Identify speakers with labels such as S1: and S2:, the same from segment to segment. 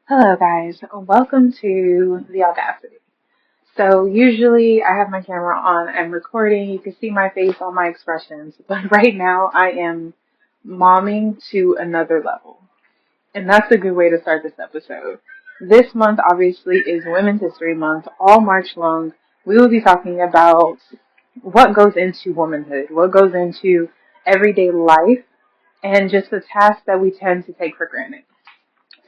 S1: Hello guys, welcome to the Audacity. So usually I have my camera on, I'm recording, you can see my face, all my expressions, but right now I am momming to another level. And that's a good way to start this episode. This month obviously is Women's History Month, all March long. We will be talking about what goes into womanhood, what goes into everyday life, and just the tasks that we tend to take for granted.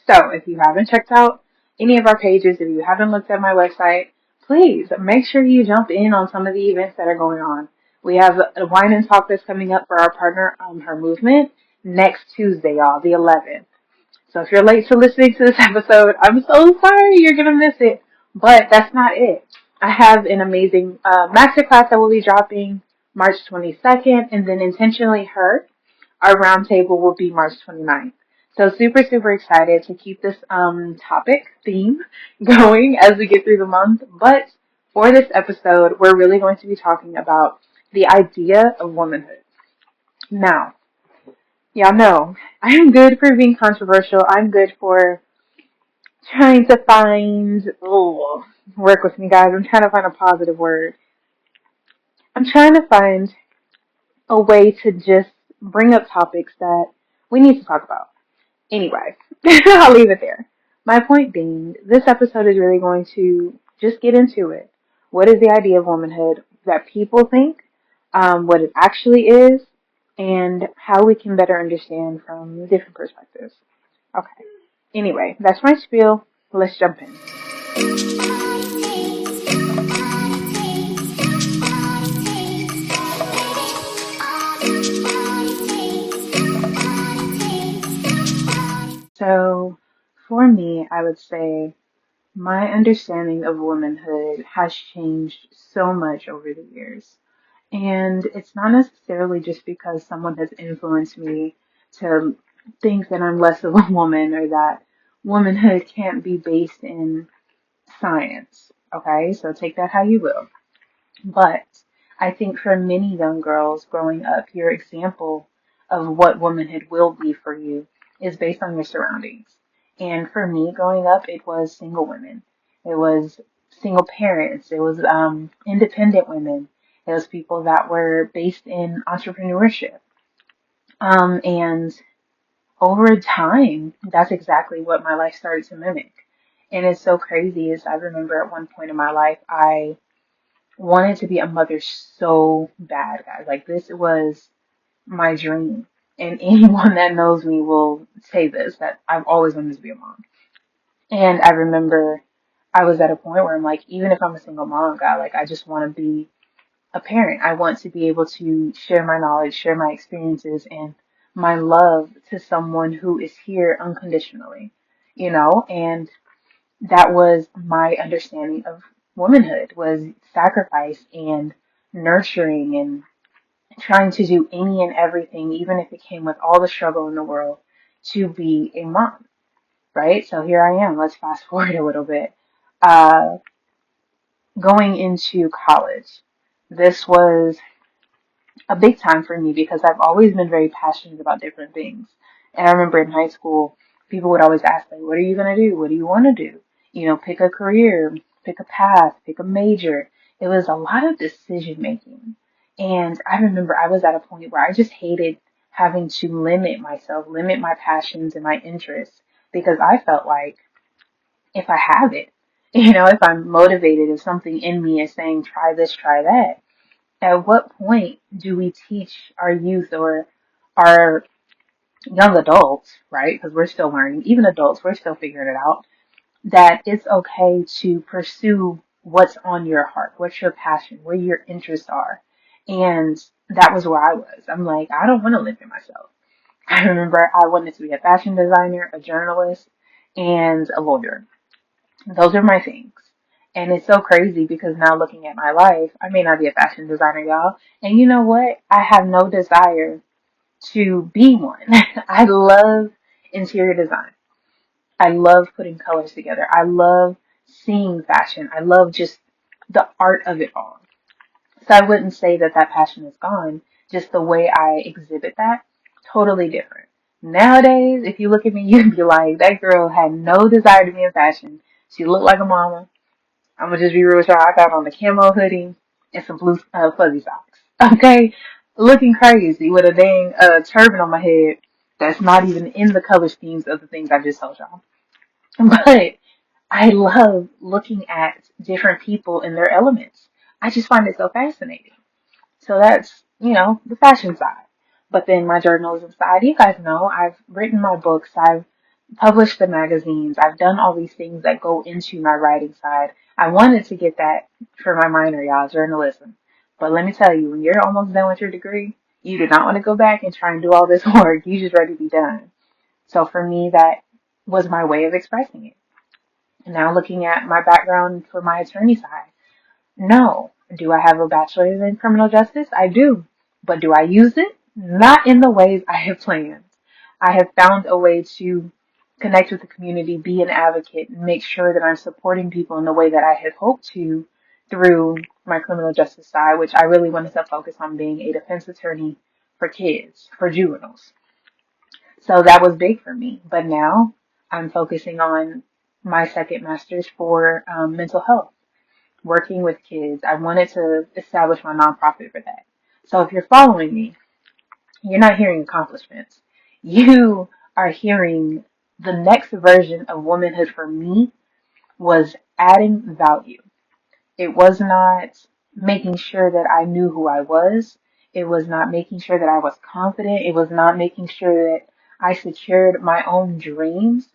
S1: So if you haven't checked out any of our pages, if you haven't looked at my website, please make sure you jump in on some of the events that are going on. We have a wine and talk that's coming up for our partner, her movement, next Tuesday, y'all, the 11th. So if you're late to listening to this episode, I'm so sorry you're going to miss it. But that's not it. I have an amazing masterclass that will be dropping March 22nd, and then Intentionally Her, our roundtable will be March 29th. So super excited to keep this topic theme going as we get through the month. But for this episode, we're really going to be talking about the idea of womanhood. Now, y'all know I am good for being controversial. I'm good for trying to find, work with me guys. I'm trying to find a positive word. I'm trying to find a way to just bring up topics that we need to talk about. Anyway, I'll leave it there. My point being, this episode is really going to just get into it. What is the idea of womanhood that people think, what it actually is, and how we can better understand from different perspectives. Okay. Anyway, that's my spiel. Let's jump in. So, for me, I would say my understanding of womanhood has changed so much over the years. And it's not necessarily just because someone has influenced me to think that I'm less of a woman or that womanhood can't be based in science. Okay, so take that how you will. But I think for many young girls growing up, your example of what womanhood will be for you is based on your surroundings. And for me growing up, it was single women. It was single parents. It was independent women. It was people that were based in entrepreneurship. And over time, that's exactly what my life started to mimic. And it's so crazy is I remember at one point in my life, I wanted to be a mother so bad, guys. Like this was my dream. And anyone that knows me will say this, that I've always wanted to be a mom. And I remember I was at a point where I'm like, even if I'm a single mom, God, like I just want to be a parent. I want to be able to share my knowledge, share my experiences and my love to someone who is here unconditionally, and that was my understanding of womanhood was sacrifice and nurturing and trying to do any and everything, even if it came with all the struggle in the world, to be a mom, right? So here I am. Let's fast forward a little bit. Uh, Going into college, this was a big time for me because I've always been very passionate about different things. And I remember in high school, people would always ask me, what are you going to do? What do you want to do? Pick a career, pick a path, pick a major. It was a lot of decision making. And I remember I was at a point where I just hated having to limit myself, limit my passions and my interests because I felt like if I have it, if I'm motivated, if something in me is saying, try this, try that, at what point do we teach our youth or our young adults, right? Because we're still learning, even adults, we're still figuring it out, that it's okay to pursue what's on your heart, what's your passion, where your interests are. And that was where I was. I'm like, I don't want to limit myself. I remember I wanted to be a fashion designer, a journalist, and a lawyer. Those are my things. And it's so crazy because now looking at my life, I may not be a fashion designer, y'all. And you know what? I have no desire to be one. I love interior design. I love putting colors together. I love seeing fashion. I love just the art of it all. So I wouldn't say that that passion is gone. Just the way I exhibit that, totally different. Nowadays, if you look at me, you'd be like, that girl had no desire to be in fashion. She looked like a mama. I'm gonna just be real with y'all. I got on a camo hoodie and some blue fuzzy socks. Okay, looking crazy with a dang turban on my head that's not even in the color schemes of the things I just told y'all. But I love looking at different people in their elements. I just find it so fascinating. So that's, the fashion side. But then my journalism side, you guys know, I've written my books, I've published the magazines, I've done all these things that go into my writing side. I wanted to get that for my minor, y'all, journalism. But let me tell you, when you're almost done with your degree, you do not want to go back and try and do all this work. You just ready to be done. So for me, that was my way of expressing it. Now looking at my background for my attorney side. No. Do I have a bachelor's in criminal justice? I do. But do I use it? Not in the ways I have planned. I have found a way to connect with the community, be an advocate, and make sure that I'm supporting people in the way that I had hoped to through my criminal justice side, which I really wanted to focus on being a defense attorney for kids, for juveniles. So that was big for me. But now I'm focusing on my second master's for mental health, working with kids. I wanted to establish my nonprofit for that. So if you're following me, you're not hearing accomplishments. You are hearing the next version of womanhood for me was adding value. It was not making sure that I knew who I was. It was not making sure that I was confident. It was not making sure that I secured my own dreams.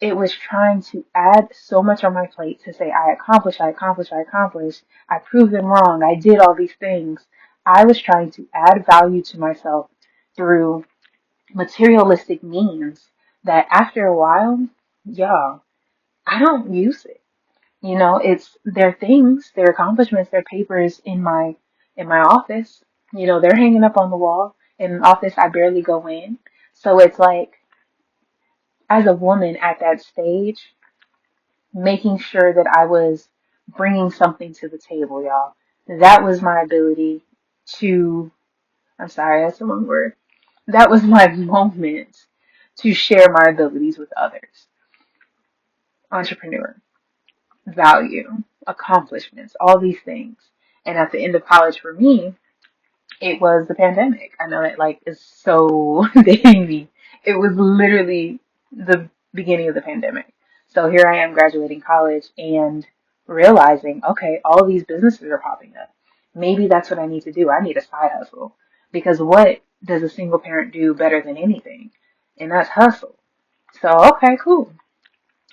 S1: It was trying to add so much on my plate to say, I accomplished, I accomplished, I accomplished. I proved them wrong. I did all these things. I was trying to add value to myself through materialistic means that after a while, y'all, I don't use it. It's their things, their accomplishments, their papers in my office. They're hanging up on the wall in an office I barely go in. So it's like, as a woman at that stage, making sure that I was bringing something to the table, y'all. That was my ability to, I'm sorry, that's the wrong word. That was my moment to share my abilities with others. Entrepreneur, value, accomplishments, all these things. And at the end of college for me, it was the pandemic. I know that is so dating me. It was literally the beginning of the pandemic. So here I am graduating college and realizing, okay, all these businesses are popping up. Maybe that's what I need to do. I need a side hustle. Because what does a single parent do better than anything? And that's hustle. So, okay, cool.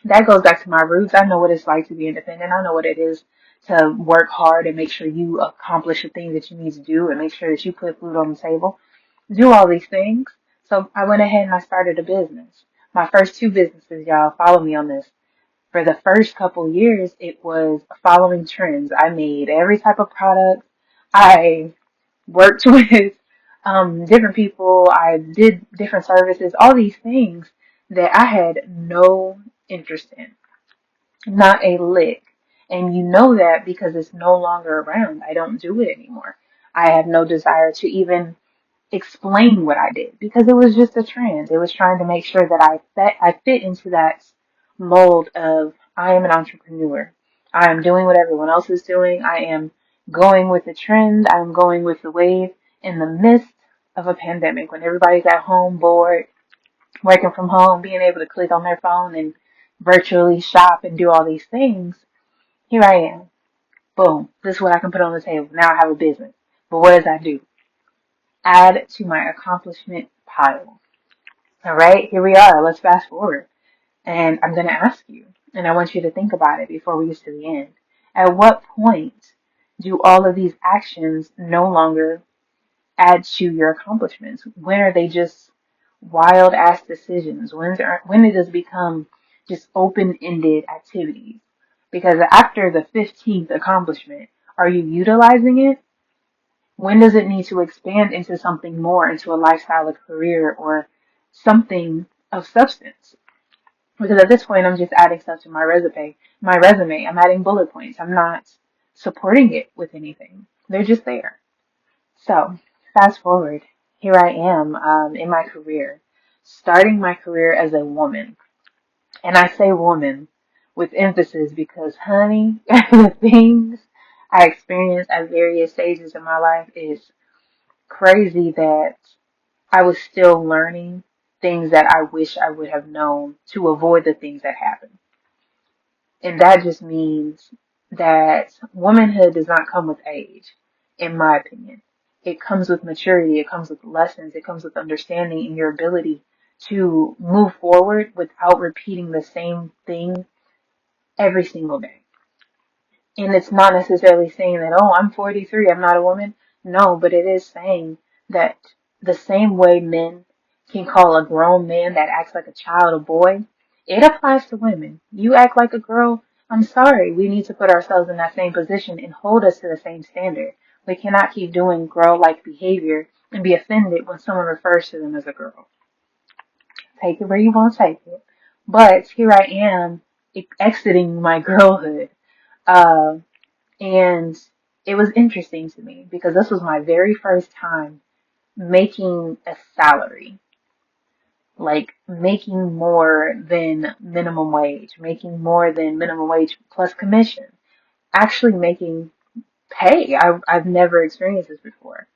S1: That goes back to my roots. I know what it's like to be independent. I know what it is to work hard and make sure you accomplish the things that you need to do and make sure that you put food on the table. Do all these things. So I went ahead and I started a business. My first two businesses, y'all, follow me on this. For the first couple years, it was following trends. I made every type of product. I worked with different people. I did different services, all these things that I had no interest in. Not a lick. And you know that because it's no longer around. I don't do it anymore. I have no desire to even explain what I did because it was just a trend. It was trying to make sure that I fit into that mold of I am an entrepreneur. I am doing what everyone else is doing. I am going with the trend. I'm going with the wave in the midst of a pandemic when everybody's at home bored, working from home, being able to click on their phone and virtually shop and do all these things. Here I am. Boom. This is what I can put on the table. Now I have a business. But what does that do? Add to my accomplishment pile. All right, here we are. Let's fast forward. And I'm going to ask you, and I want you to think about it before we get to the end. At what point do all of these actions no longer add to your accomplishments? When are they just wild ass decisions? When it does become just open-ended activities? Because after the 15th accomplishment, are you utilizing it? When does it need to expand into something more, into a lifestyle, a career, or something of substance? Because at this point, I'm just adding stuff to my resume. I'm adding bullet points. I'm not supporting it with anything. They're just there. So, fast forward. Here I am in my career. starting my career as a woman. And I say woman with emphasis because, honey, the things I experienced at various stages of my life is crazy that I was still learning things that I wish I would have known to avoid the things that happened. And that just means that womanhood does not come with age, in my opinion. It comes with maturity, it comes with lessons, it comes with understanding and your ability to move forward without repeating the same thing every single day. And it's not necessarily saying that, oh, I'm 43, I'm not a woman. No, but it is saying that the same way men can call a grown man that acts like a child a boy, it applies to women. You act like a girl, I'm sorry. We need to put ourselves in that same position and hold us to the same standard. We cannot keep doing girl-like behavior and be offended when someone refers to them as a girl. Take it where you want to take it. But here I am exiting my girlhood. Uh, and it was interesting to me because this was my very first time making a salary, like making more than minimum wage, making more than minimum wage plus commission, actually making pay. I've never experienced this before.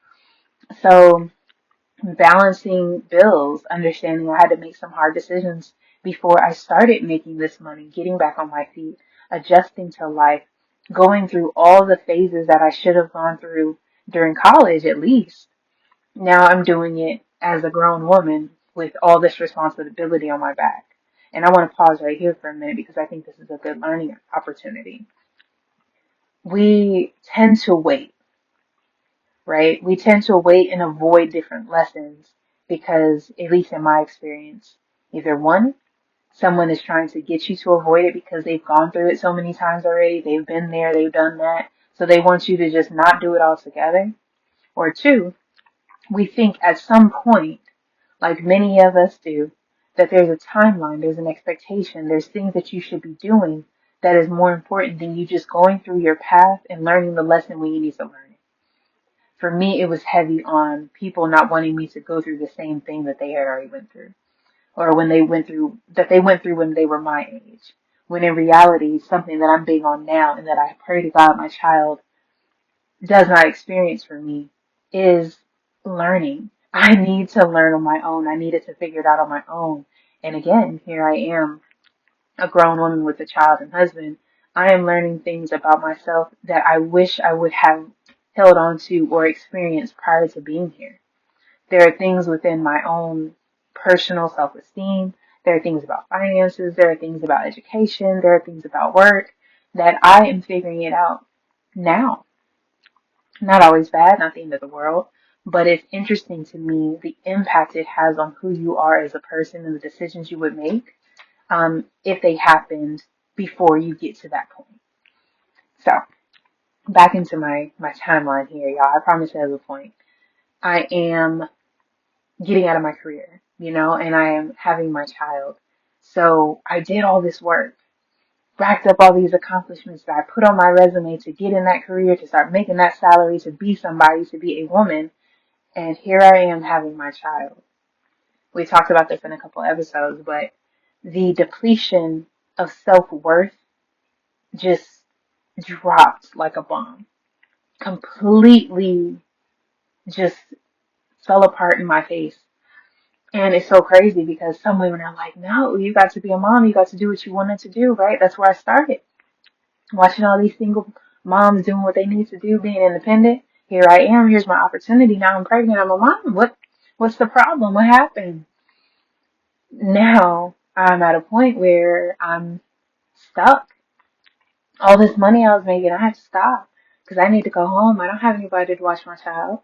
S1: So balancing bills, understanding I had to make some hard decisions before I started making this money, getting back on my feet, adjusting to life, going through all the phases that I should have gone through during college at least. Now I'm doing it as a grown woman with all this responsibility on my back. And I want to pause right here for a minute because I think this is a good learning opportunity. We tend to wait, right? We tend to wait and avoid different lessons because, at least in my experience, either one, someone is trying to get you to avoid it because they've gone through it so many times already, they've been there, they've done that, so they want you to just not do it altogether. Or two, we think at some point, like many of us do, that there's a timeline, there's an expectation, there's things that you should be doing that is more important than you just going through your path and learning the lesson when you need to learn it. For me, it was heavy on people not wanting me to go through the same thing that they had already went through, or when they went through, that they went through when they were my age. When in reality, something that I'm big on now and that I pray to God my child does not experience for me is learning. I need to learn on my own. I needed to figure it out on my own. And again, here I am, a grown woman with a child and husband. I am learning things about myself that I wish I would have held on to or experienced prior to being here. There are things within my own personal self-esteem. There are things about finances. There are things about education. There are things about work that I am figuring it out now. Not always bad, not the end of the world, but it's interesting to me the impact it has on who you are as a person and the decisions you would make if they happened before you get to that point. So, back into my timeline here, y'all. I promise I have a point. I am getting out of my career, and I am having my child. So I did all this work, racked up all these accomplishments that I put on my resume to get in that career, to start making that salary, to be somebody, to be a woman. And here I am having my child. We talked about this in a couple episodes, but the depletion of self-worth just dropped like a bomb. Completely just fell apart in my face. And it's so crazy because some women are like, no, you got to be a mom. You got to do what you wanted to do, right? That's where I started. Watching all these single moms doing what they need to do, being independent. Here I am. Here's my opportunity. Now I'm pregnant. I'm a mom. What's the problem? What happened? Now I'm at a point where I'm stuck. All this money I was making, I have to stop because I need to go home. I don't have anybody to watch my child.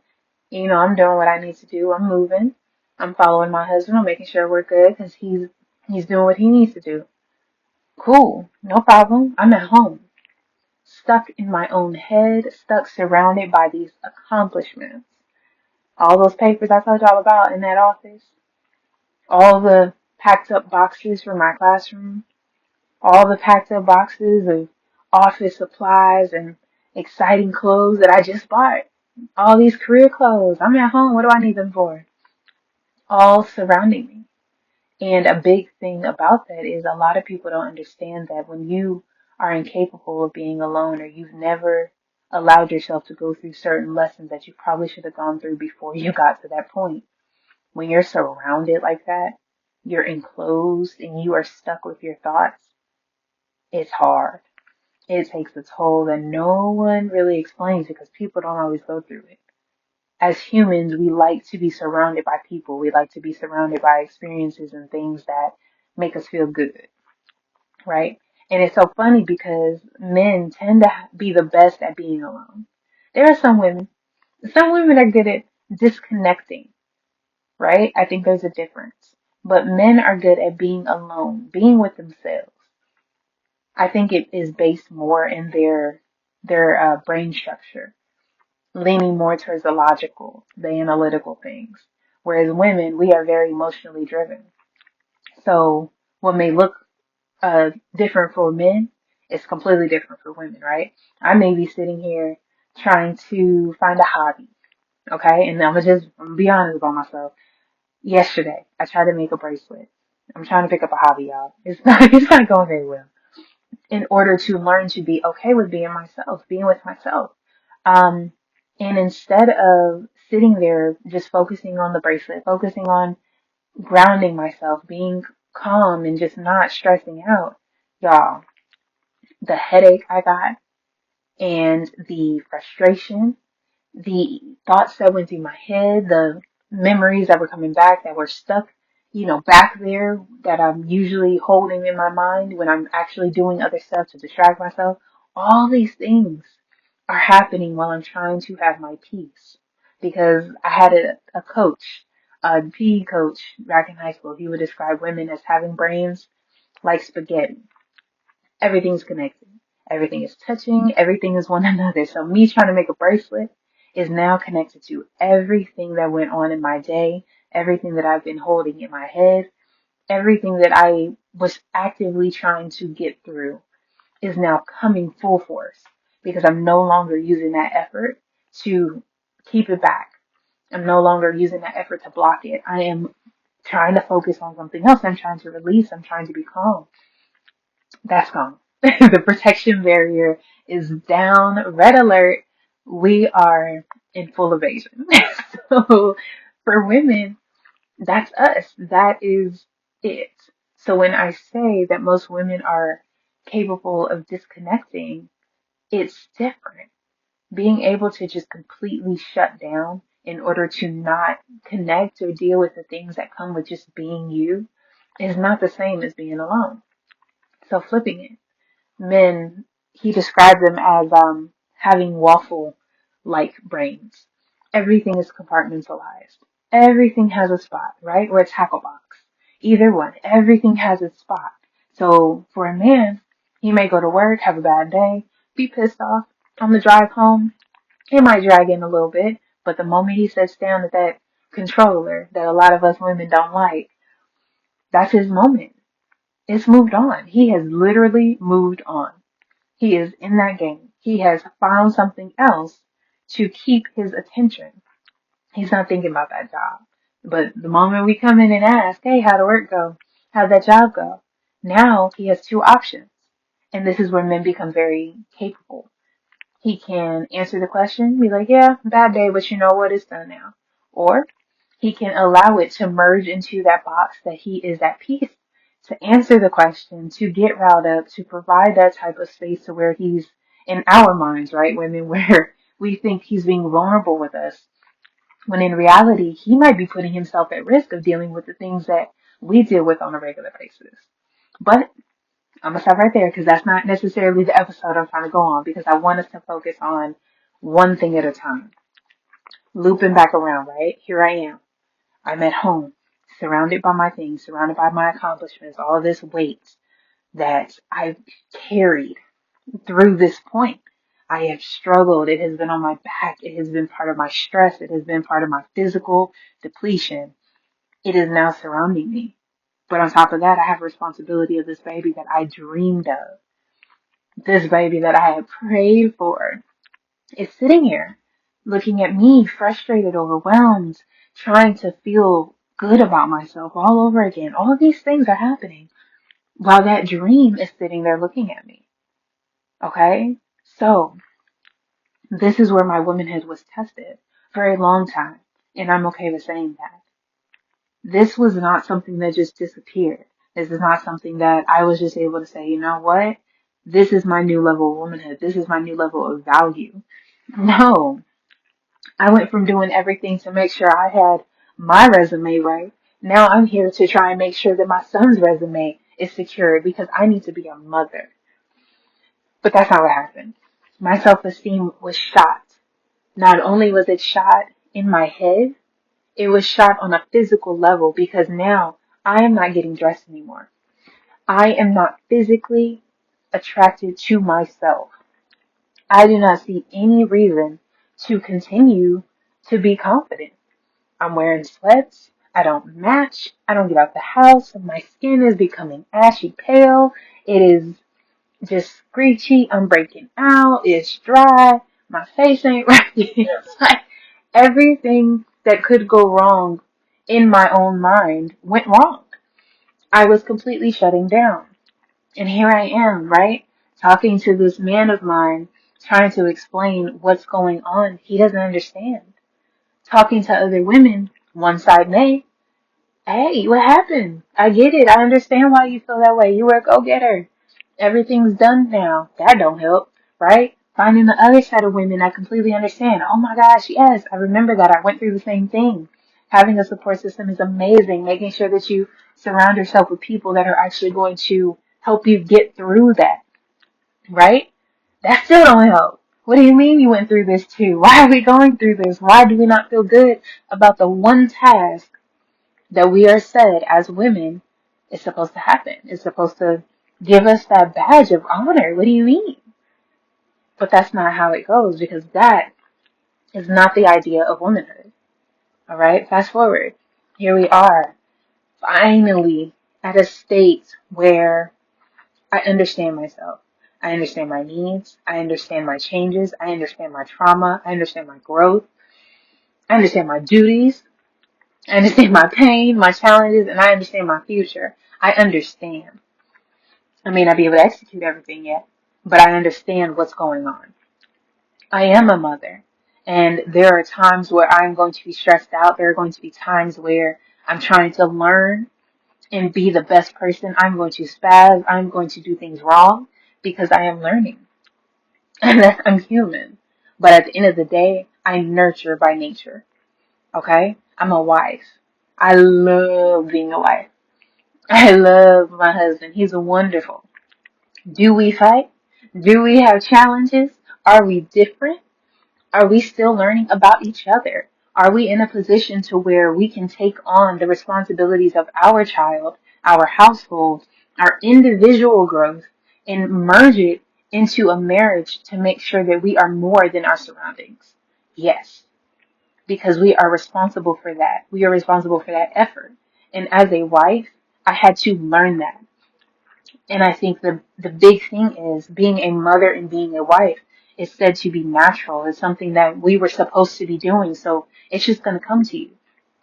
S1: I'm doing what I need to do. I'm moving. I'm following my husband. I'm making sure we're good because he's doing what he needs to do. Cool. No problem. I'm at home. Stuck in my own head, stuck surrounded by these accomplishments. All those papers I told y'all about in that office. All the packed up boxes for my classroom. All the packed up boxes of office supplies and exciting clothes that I just bought. All these career clothes. I'm at home. What do I need them for? All surrounding me. And a big thing about that is a lot of people don't understand that when you are incapable of being alone, or you've never allowed yourself to go through certain lessons that you probably should have gone through before you got to that point, when you're surrounded like that, you're enclosed and you are stuck with your thoughts, it's hard. It takes a toll that no one really explains because people don't always go through it. As humans, we like to be surrounded by people. We like to be surrounded by experiences and things that make us feel good, right? And it's so funny because men tend to be the best at being alone. There are some women are good at disconnecting, right? I think there's a difference. But men are good at being alone, being with themselves. I think it is based more in their brain structure, leaning more towards the logical, the analytical things. Whereas women, we are very emotionally driven. So what may look different for men is completely different for women, right? I may be sitting here trying to find a hobby, okay? And I'm gonna be honest about myself. Yesterday, I tried to make a bracelet. I'm trying to pick up a hobby, y'all. It's not going very well. In order to learn to be okay with being myself, being with myself. Um, and instead of sitting there just focusing on the bracelet, focusing on grounding myself, being calm and just not stressing out, y'all, the headache I got and the frustration, the thoughts that went through my head, the memories that were coming back that were stuck, back there that I'm usually holding in my mind when I'm actually doing other stuff to distract myself. All these things are happening while I'm trying to have my peace. Because I had a coach, a PE coach back in high school. He would describe women as having brains like spaghetti. Everything's connected. Everything is touching. Everything is one another. So me trying to make a bracelet is now connected to everything that went on in my day, everything that I've been holding in my head, everything that I was actively trying to get through is now coming full force because I'm no longer using that effort to keep it back. I'm no longer using that effort to block it. I am trying to focus on something else. I'm trying to release. I'm trying to be calm. That's gone. The protection barrier is down, red alert. We are in full evasion. So for women, that's us. That is it. So when I say that most women are capable of disconnecting, it's different. Being able to just completely shut down in order to not connect or deal with the things that come with just being you is not the same as being alone. So flipping it. Men, he described them as having waffle like brains. Everything is compartmentalized. Everything has a spot, right? Or a tackle box. Either one. Everything has its spot. So for a man, he may go to work, have a bad day, be pissed off. On the drive home, it might drag in a little bit, but the moment he sits down at that controller that a lot of us women don't like, that's his moment. It's moved on. He has literally moved on. He is in that game. He has found something else to keep his attention. He's not thinking about that job. But the moment we come in and ask, hey, how'd work go? How'd that job go? Now he has two options. And this is where men become very capable. He can answer the question, be like, yeah, bad day, but you know what? It's done now. Or he can allow it to merge into that box that he is at peace to answer the question, to get riled up, to provide that type of space to where he's in our minds, right? Women, where we think he's being vulnerable with us. When in reality, he might be putting himself at risk of dealing with the things that we deal with on a regular basis. But I'm gonna stop right there because that's not necessarily the episode I'm trying to go on because I want us to focus on one thing at a time. Looping back around, right? Here I am. I'm at home, surrounded by my things, surrounded by my accomplishments, all of this weight that I've carried through this point. I have struggled. It has been on my back. It has been part of my stress. It has been part of my physical depletion. It is now surrounding me. But on top of that, I have responsibility of this baby that I dreamed of. This baby that I had prayed for is sitting here looking at me frustrated, overwhelmed, trying to feel good about myself all over again. All of these things are happening while that dream is sitting there looking at me. Okay? So, this is where my womanhood was tested for a long time. And I'm okay with saying that. This was not something that just disappeared. This is not something that I was just able to say, you know what? This is my new level of womanhood. This is my new level of value. No, I went from doing everything to make sure I had my resume right. Now I'm here to try and make sure that my son's resume is secure because I need to be a mother. But that's not what happened. My self-esteem was shot. Not only was it shot in my head, it was shot on a physical level because now I am not getting dressed anymore. I am not physically attracted to myself. I do not see any reason to continue to be confident. I'm wearing sweats. I don't match. I don't get out the house. My skin is becoming ashy pale. It is just screechy. I'm breaking out. It's dry. My face ain't right. It's like everything that could go wrong in my own mind went wrong. I was completely shutting down. And here I am, right? Talking to this man of mine, trying to explain what's going on. He doesn't understand. Talking to other women, one side may. Hey, what happened? I get it. I understand why you feel that way. You were a go-getter. Everything's done now. That don't help, right? Finding the other side of women, I completely understand. Oh my gosh, yes, I remember that. I went through the same thing. Having a support system is amazing. Making sure that you surround yourself with people that are actually going to help you get through that, right? That still don't help. What do you mean you went through this too? Why are we going through this? Why do we not feel good about the one task that we are said as women is supposed to happen? It's supposed to give us that badge of honor. What do you mean? But that's not how it goes because that is not the idea of womanhood. All right, fast forward. Here we are, finally at a state where I understand myself. I understand my needs. I understand my changes. I understand my trauma. I understand my growth. I understand my duties. I understand my pain, my challenges, and I understand my future. I understand. I may not be able to execute everything yet, but I understand what's going on. I am a mother, and there are times where I'm going to be stressed out. There are going to be times where I'm trying to learn and be the best person. I'm going to spaz. I'm going to do things wrong because I am learning. And that I'm human. But at the end of the day, I nurture by nature. Okay? I'm a wife. I love being a wife. I love my husband. He's wonderful. Do we fight? Do we have challenges? Are we different? Are we still learning about each other? Are we in a position to where we can take on the responsibilities of our child, our household, our individual growth, and merge it into a marriage to make sure that we are more than our surroundings? Yes, because we are responsible for that. We are responsible for that effort. And as a wife, I had to learn that. And I think the big thing is being a mother and being a wife is said to be natural. It's something that we were supposed to be doing. So it's just going to come to you.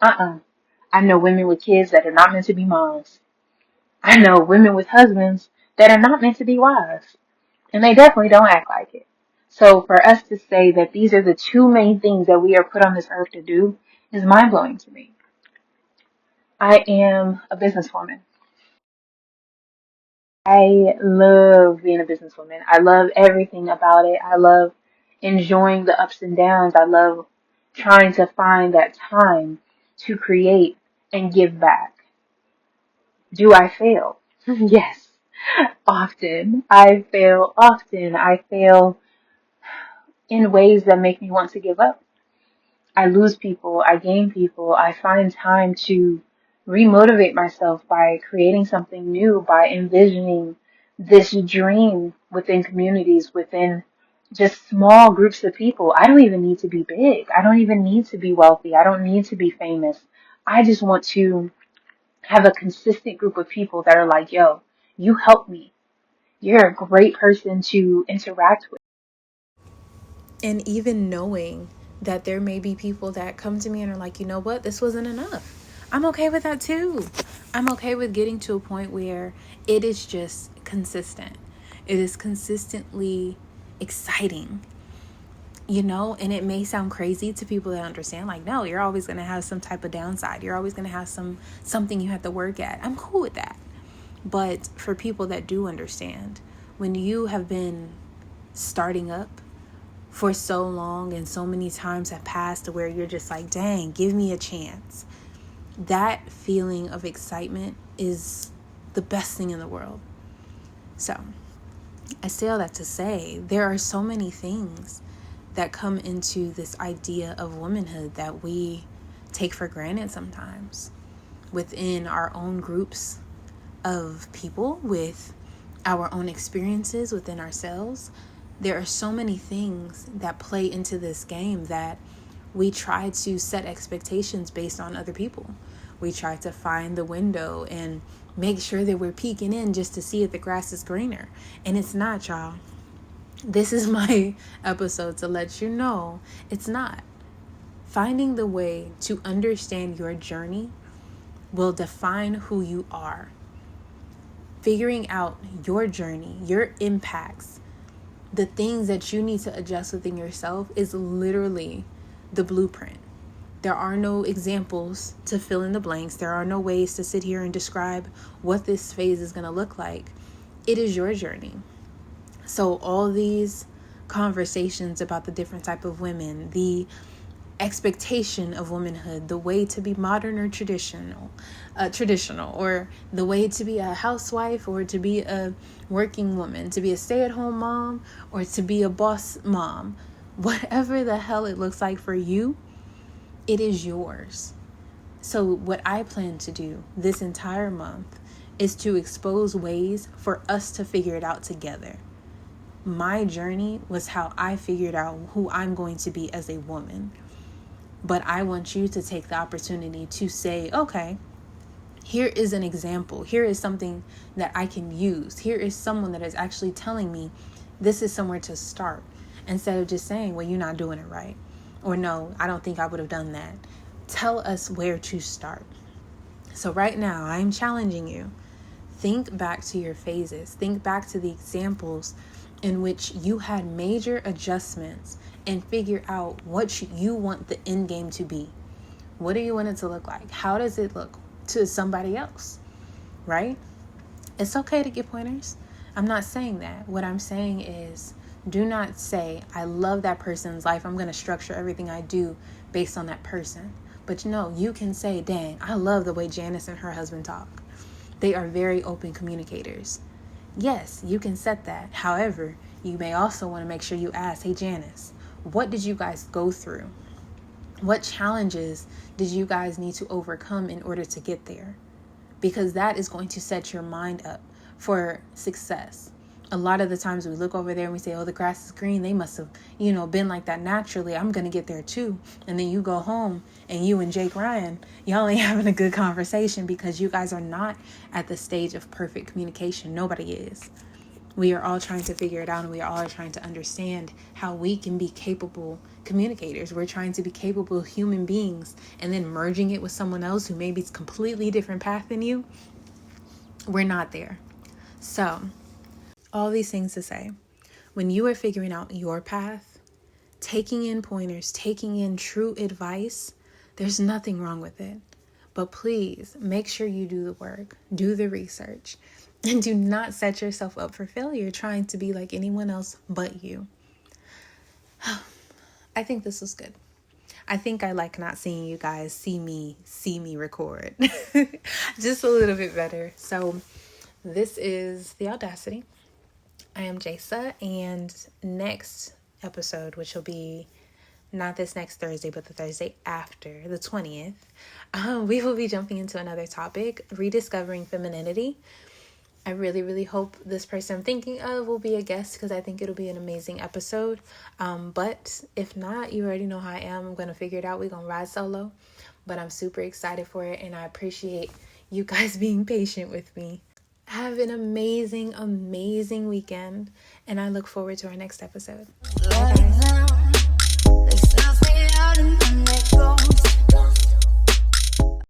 S1: I know women with kids that are not meant to be moms. I know women with husbands that are not meant to be wives. And they definitely don't act like it. So for us to say that these are the two main things that we are put on this earth to do is mind blowing to me. I am a businesswoman. I love being a businesswoman. I love everything about it. I love enjoying the ups and downs. I love trying to find that time to create and give back. Do I fail? Yes, often. I fail often. I fail in ways that make me want to give up. I lose people, I gain people, I find time to remotivate myself by creating something new, by envisioning this dream within communities, within just small groups of people. I don't even need to be big. I don't even need to be wealthy. I don't need to be famous. I just want to have a consistent group of people that are like, yo, you help me. You're a great person to interact with.
S2: And even knowing that there may be people that come to me and are like, you know what, this wasn't enough. I'm okay with that too. I'm okay with getting to a point where it is just consistent. It is consistently exciting, and it may sound crazy to people that understand, like, no, you're always going to have some type of downside. You're always going to have something you have to work at. I'm cool with that. But for people that do understand, when you have been starting up for so long and so many times have passed to where you're just like, dang, give me a chance. That feeling of excitement is the best thing in the world. So I say all that to say there are so many things that come into this idea of womanhood that we take for granted sometimes within our own groups of people, with our own experiences within ourselves. There are so many things that play into this game that we try to set expectations based on other people. We try to find the window and make sure that we're peeking in just to see if the grass is greener. And it's not, y'all. This is my episode to let you know it's not. Finding the way to understand your journey will define who you are. Figuring out your journey, your impacts, the things that you need to adjust within yourself is literally the blueprint. There are no examples to fill in the blanks. There are no ways to sit here and describe what this phase is going to look like. It is your journey. So all these conversations about the different type of women, the expectation of womanhood, the way to be modern or traditional, or the way to be a housewife or to be a working woman, to be a stay-at-home mom or to be a boss mom, whatever the hell it looks like for you, it is yours. So what I plan to do this entire month is to expose ways for us to figure it out together. My journey was how I figured out who I'm going to be as a woman. But I want you to take the opportunity to say, okay, here is an example. Here is something that I can use. Here is someone that is actually telling me this is somewhere to start. Instead of just saying, well, you're not doing it right. Or no, I don't think I would have done that. Tell us where to start. So right now, I'm challenging you. Think back to your phases. Think back to the examples in which you had major adjustments and figure out what you want the end game to be. What do you want it to look like? How does it look to somebody else? Right? It's okay to get pointers. I'm not saying that. What I'm saying is, do not say, I love that person's life. I'm going to structure everything I do based on that person. But no, you can say, dang, I love the way Janice and her husband talk. They are very open communicators. Yes, you can set that. However, you may also want to make sure you ask, hey, Janice, what did you guys go through? What challenges did you guys need to overcome in order to get there? Because that is going to set your mind up for success. A lot of the times we look over there and we say, oh, the grass is green. They must have, been like that naturally. I'm going to get there too. And then you go home and you and Jake Ryan, y'all ain't having a good conversation because you guys are not at the stage of perfect communication. Nobody is. We are all trying to figure it out, and we are all trying to understand how we can be capable communicators. We're trying to be capable human beings, and then merging it with someone else who maybe is completely different path than you. We're not there. So all these things to say, when you are figuring out your path, taking in pointers, taking in true advice, there's nothing wrong with it. But please make sure you do the work, do the research, and do not set yourself up for failure trying to be like anyone else but you. I think this was good. I think I like not seeing you guys see me record just a little bit better. So this is the Audacity. I am Jasa, and next episode, which will be not this next Thursday, but the Thursday after, the 20th, we will be jumping into another topic, rediscovering femininity. I really, really hope this person I'm thinking of will be a guest because I think it'll be an amazing episode. But if not, you already know how I am. I'm going to figure it out. We're going to ride solo. But I'm super excited for it, and I appreciate you guys being patient with me. Have an amazing, amazing weekend, and I look forward to our next episode. Bye, guys.